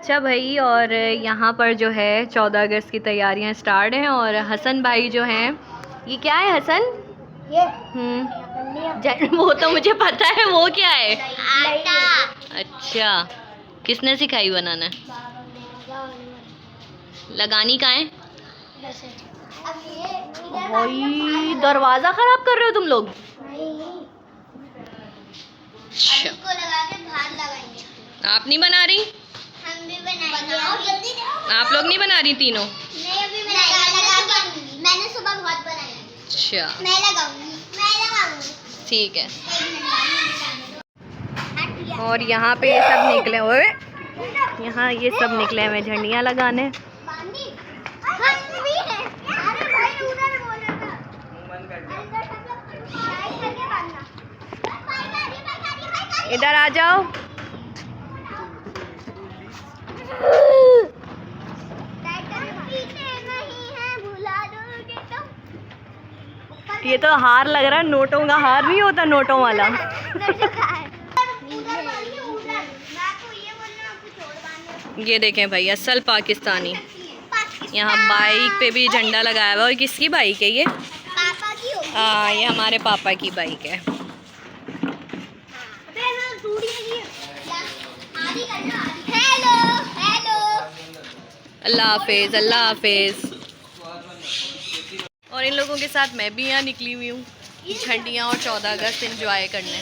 अच्छा भाई, और यहाँ पर जो है 14 अगस्त की तैयारियां स्टार्ट हैं और हसन भाई जो हैं, ये क्या है हसन? ये वो तो मुझे पता है, वो क्या है? आटा। अच्छा, किसने सिखाई बनाना? लगानी कहाँ है? भाई दरवाजा खराब कर रहे हो तुम लोग। इसको लगा के बाहर लगाएंगे। आप नहीं बना रही? हम भी बनाएंगे। आप लोग नहीं बना रही तीनों? नहीं, अभी मैं लगाऊंगी। मैंने सुबह बहुत बनाई। अच्छा मैं लगाऊंगी। ठीक है। और यहाँ पे ये सब निकले हुए, यहाँ ये सब निकले हुए झंडियाँ लगाने। इधर आ जाओ। ये तो हार लग रहा है, नोटों का हार नहीं होता, नोटों वाला। ये देखें भाई, असल पाकिस्तानी। यहाँ बाइक पे भी झंडा लगाया हुआ है। और किसकी बाइक है ये? पापा की होगी। हाँ, ये हमारे पापा की बाइक है। Hello hello. अल्लाह हाफिज, अल्लाह हाफिज। और इन लोगों के साथ मैं भी यहाँ निकली हुई हूँ झंडियाँ और 14 अगस्त एंजॉय करने,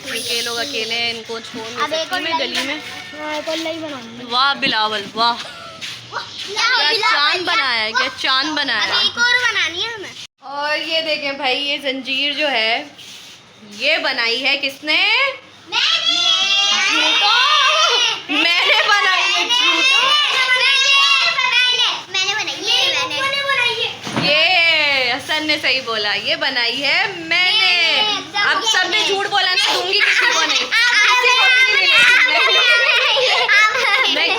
क्योंकि ये लोग अकेले हैं, इनको छोड़ नहीं सकती मैं गली में। वाह बिलावल, वाह क्या चांद बनाया है, क्या चांद बनाया है। एक और बनानी है हमें। और ये देखें भाई, ये जंजीर जो है ये बनाई है किसने? मैंने बनाई है। ये हसन ने सही बोला, ये बनाई है मैंने। अब सबने झूठ बोला ना, दूंगी किसी को नहीं, किसी को भी नहीं मिलेगी। नहीं,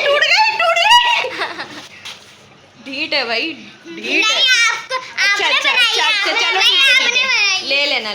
टूट गई। ढीठ है भाई, ढीठ है। अच्छा चलो ठीक है, ले लेना।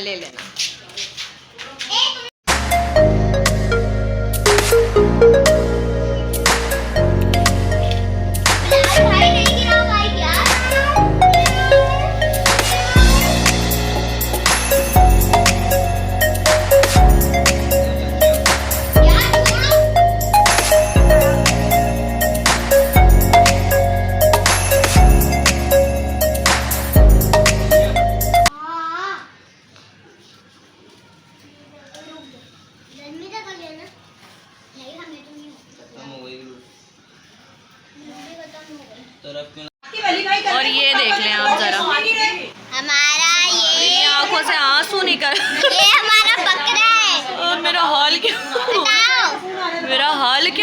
और ये देख लें आप जरा, हमारा ये आंखों से आंसू निकल। ये हमारा बकरा है। और मेरा हाल क्या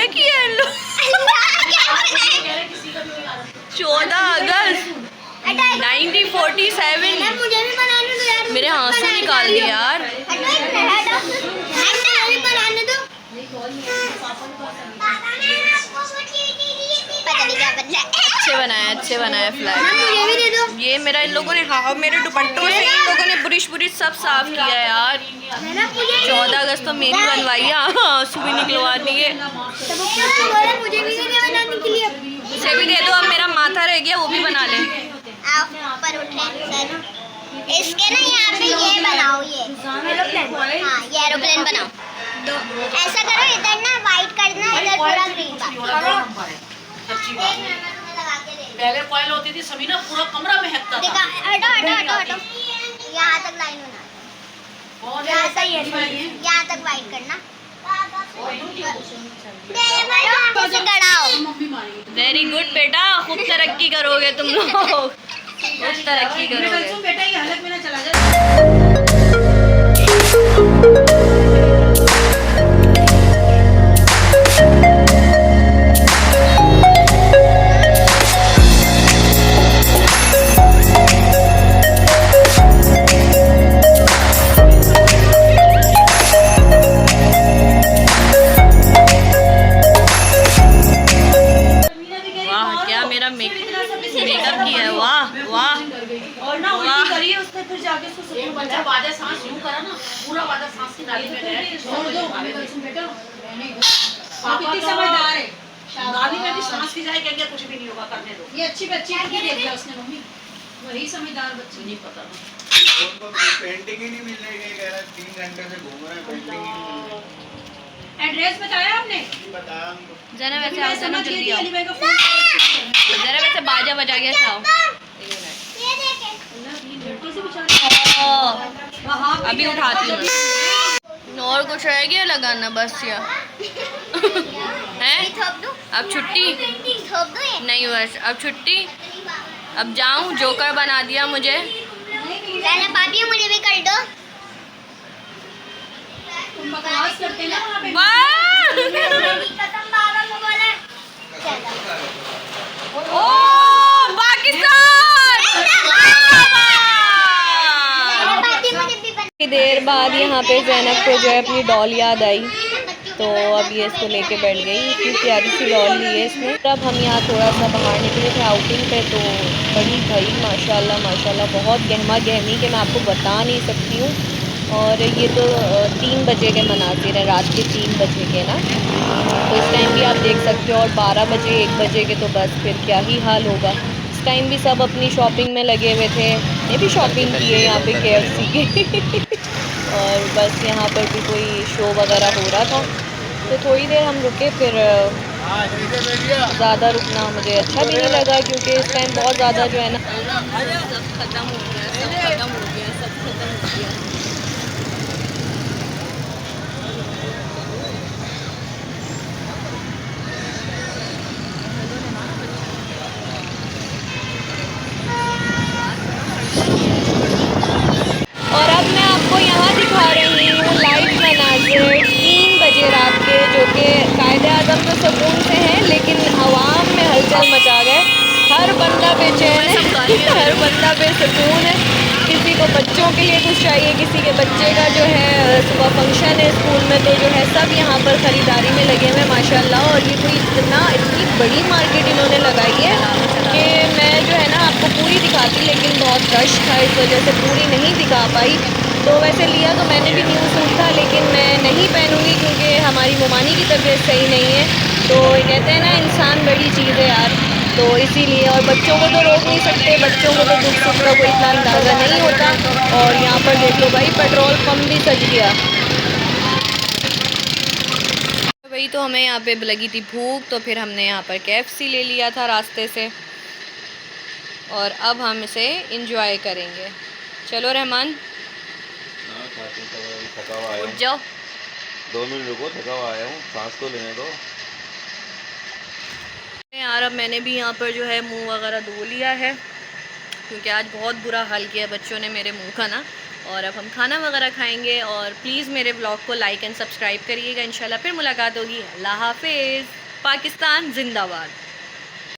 किया है इन लोग। 14 अगस्त 1947। मुझे भी बनाने दो यार। मेरे आंसू निकाल दिए यार। अच्छे बनाए फ्लैग। ये मेरा इन लोगों ने, हाँ मेरे दुपट्टों से इन लोगों ने बुरिश सब साफ किया यार। 14 अगस्त तो मेरी बनवाई है, आंसू भी निकलवा दिए। इसे भी दे दो, अब मेरा माथा रह गया, वो भी बना ले। ऊपर उठे इसके ना, यहाँ पे ये बनाओ, ये हाँ ये एरोप्लेन बनाओ। ऐसा करो, इधर ना वाइट करना, इधर पूरा ग्रीन। पहले कॉइल होती थी सभी ना, पूरा कमरा महकता था। हटो। यहाँ तक लाइन बना, यहाँ तक वाइट करना। वेरी गुड बेटा, खूब तरक्की करोगे तुम लोग, खूब तरक्की करोगे। बेटा ये हालत में ना चला जाए। मेकअप किया है, वाह। और ना उल्टी करिए उसने, फिर जाके उसको सुकून बचा। वादा सांस यूं करा ना, पूरा वादा सांस की नाली में गया। छोड़ दो बेटा। आप कितनी समझदार है। नानी में भी सांस की जाए कहेंगे कुछ भी नहीं होगा, करने दो। ये अच्छी बच्ची नहीं देख लिया उसने मम्मी, वही समझदार बच्ची। नहीं पता ना, उनको पेंटिंग ही नहीं मिल रही है, कह रहा 3 घंटे से घूम रहे हैं, पेंटिंग ही नहीं मिल रही। एड्रेस बताया आपने? बताया हमको। जरा वैसे मैं आओ, समझ गई थी, अली भाई का फोन। जरा वैसे बाजा बजा के से आओ। ये देखे वहाँ अभी उठाती हूँ मैं। और कुछ रह गया लगाना बस या हैं? थोप दूं? अब छुट्टी थोप दूं ये? नहीं, बस अब छुट्टी। अब जाऊं, जोकर बना दिया मुझे। पहले पापी मुझे भी कर दो। तुम बकवास करते ना वहाँ पे। वाह! कसम बाबा को बोला। चलो। ओ पाकिस्तान! पापी मुझे भी बना। थोड़ी देर बाद यहाँ पे ज़ैनब को जो है अपनी डॉल याद आई, तो अब ये इसको लेके बैठ गई। इतनी प्यारी सी डॉल ली है इसने। अब हम यहाँ थोड़ा सा बाहर निकले थे आउटिंग पे, तो बड़ी भाई माशाल्लाह माशाल्लाह बहुत गहमा गहमी के मैं आपको बता नहीं सकती हूँ। और ये तो 3 बजे के मनाजिर हैं, रात के 3 बजे के ना, तो इस टाइम भी आप देख सकते हो। और 12 बजे 1 बजे के तो बस फिर क्या ही हाल होगा। इस टाइम भी सब अपनी शॉपिंग में लगे हुए थे। ये भी शॉपिंग की है यहाँ पे KFC की और बस यहाँ पर भी कोई शो वगैरह हो रहा था, तो थोड़ी देर हम रुके। फिर ज़्यादा रुकना मुझे अच्छा भी नहीं लगा, क्योंकि इस टाइम बहुत ज़्यादा जो है ना सब खत्म हो गया, सब खत्म हो गया, सब खत्म हो गया। और अब मैं आपको यहाँ दिखा रही हूँ लाइव मनाज़िर 3 बजे रात के, जो कि कायदे-आज़म तो सुकून से हैं, लेकिन आवाम में हलचल मचा गए। हर बंदा बेचैन है, हर बंदा बेसुकून है। किसी को बच्चों के लिए कुछ चाहिए, किसी के बच्चे का जो है सुबह फंक्शन है स्कूल में, तो जो है सब यहाँ पर ख़रीदारी में लगे हुए हैं माशाल्लाह। और ये कोई इतनी बड़ी मार्केट इन्होंने लगाई है कि मैं जो है ना आपको पूरी दिखाती, लेकिन बहुत रश था, इस वजह से पूरी नहीं दिखा पाई। तो वैसे लिया तो मैंने भी न्यू सूट था, लेकिन मैं नहीं पहनूँगी क्योंकि हमारी मोमानी की तबीयत सही नहीं है। तो कहते हैं ना इंसान बड़ी चीज़ है यार, तो इसीलिए। और बच्चों को तो रोक नहीं सकते, बच्चों को तो दुख सुख का कोई इतना अंदाज़ा नहीं होता। और यहाँ पर देख लो भाई, पेट्रोल पंप भी सज गया। वही तो हमें यहाँ पे लगी थी भूख, तो फिर हमने यहाँ पर KFC ले लिया था रास्ते से, और अब हम इसे इंजॉय करेंगे। चलो रहमान उठ जाओ। 2 मिनट रुको, थका हुआ आया हूँ, सांस तो लेने दो यार। अब मैंने भी यहाँ पर जो है मुंह वगैरह धो लिया है, क्योंकि आज बहुत बुरा हाल किया बच्चों ने मेरे मुंह का ना। और अब हम खाना वगैरह खाएंगे। और प्लीज़ मेरे ब्लॉग को लाइक एंड सब्सक्राइब करिएगा। इंशाल्लाह फिर मुलाकात होगी। अल्लाह हाफिज़। पाकिस्तान जिंदाबाद।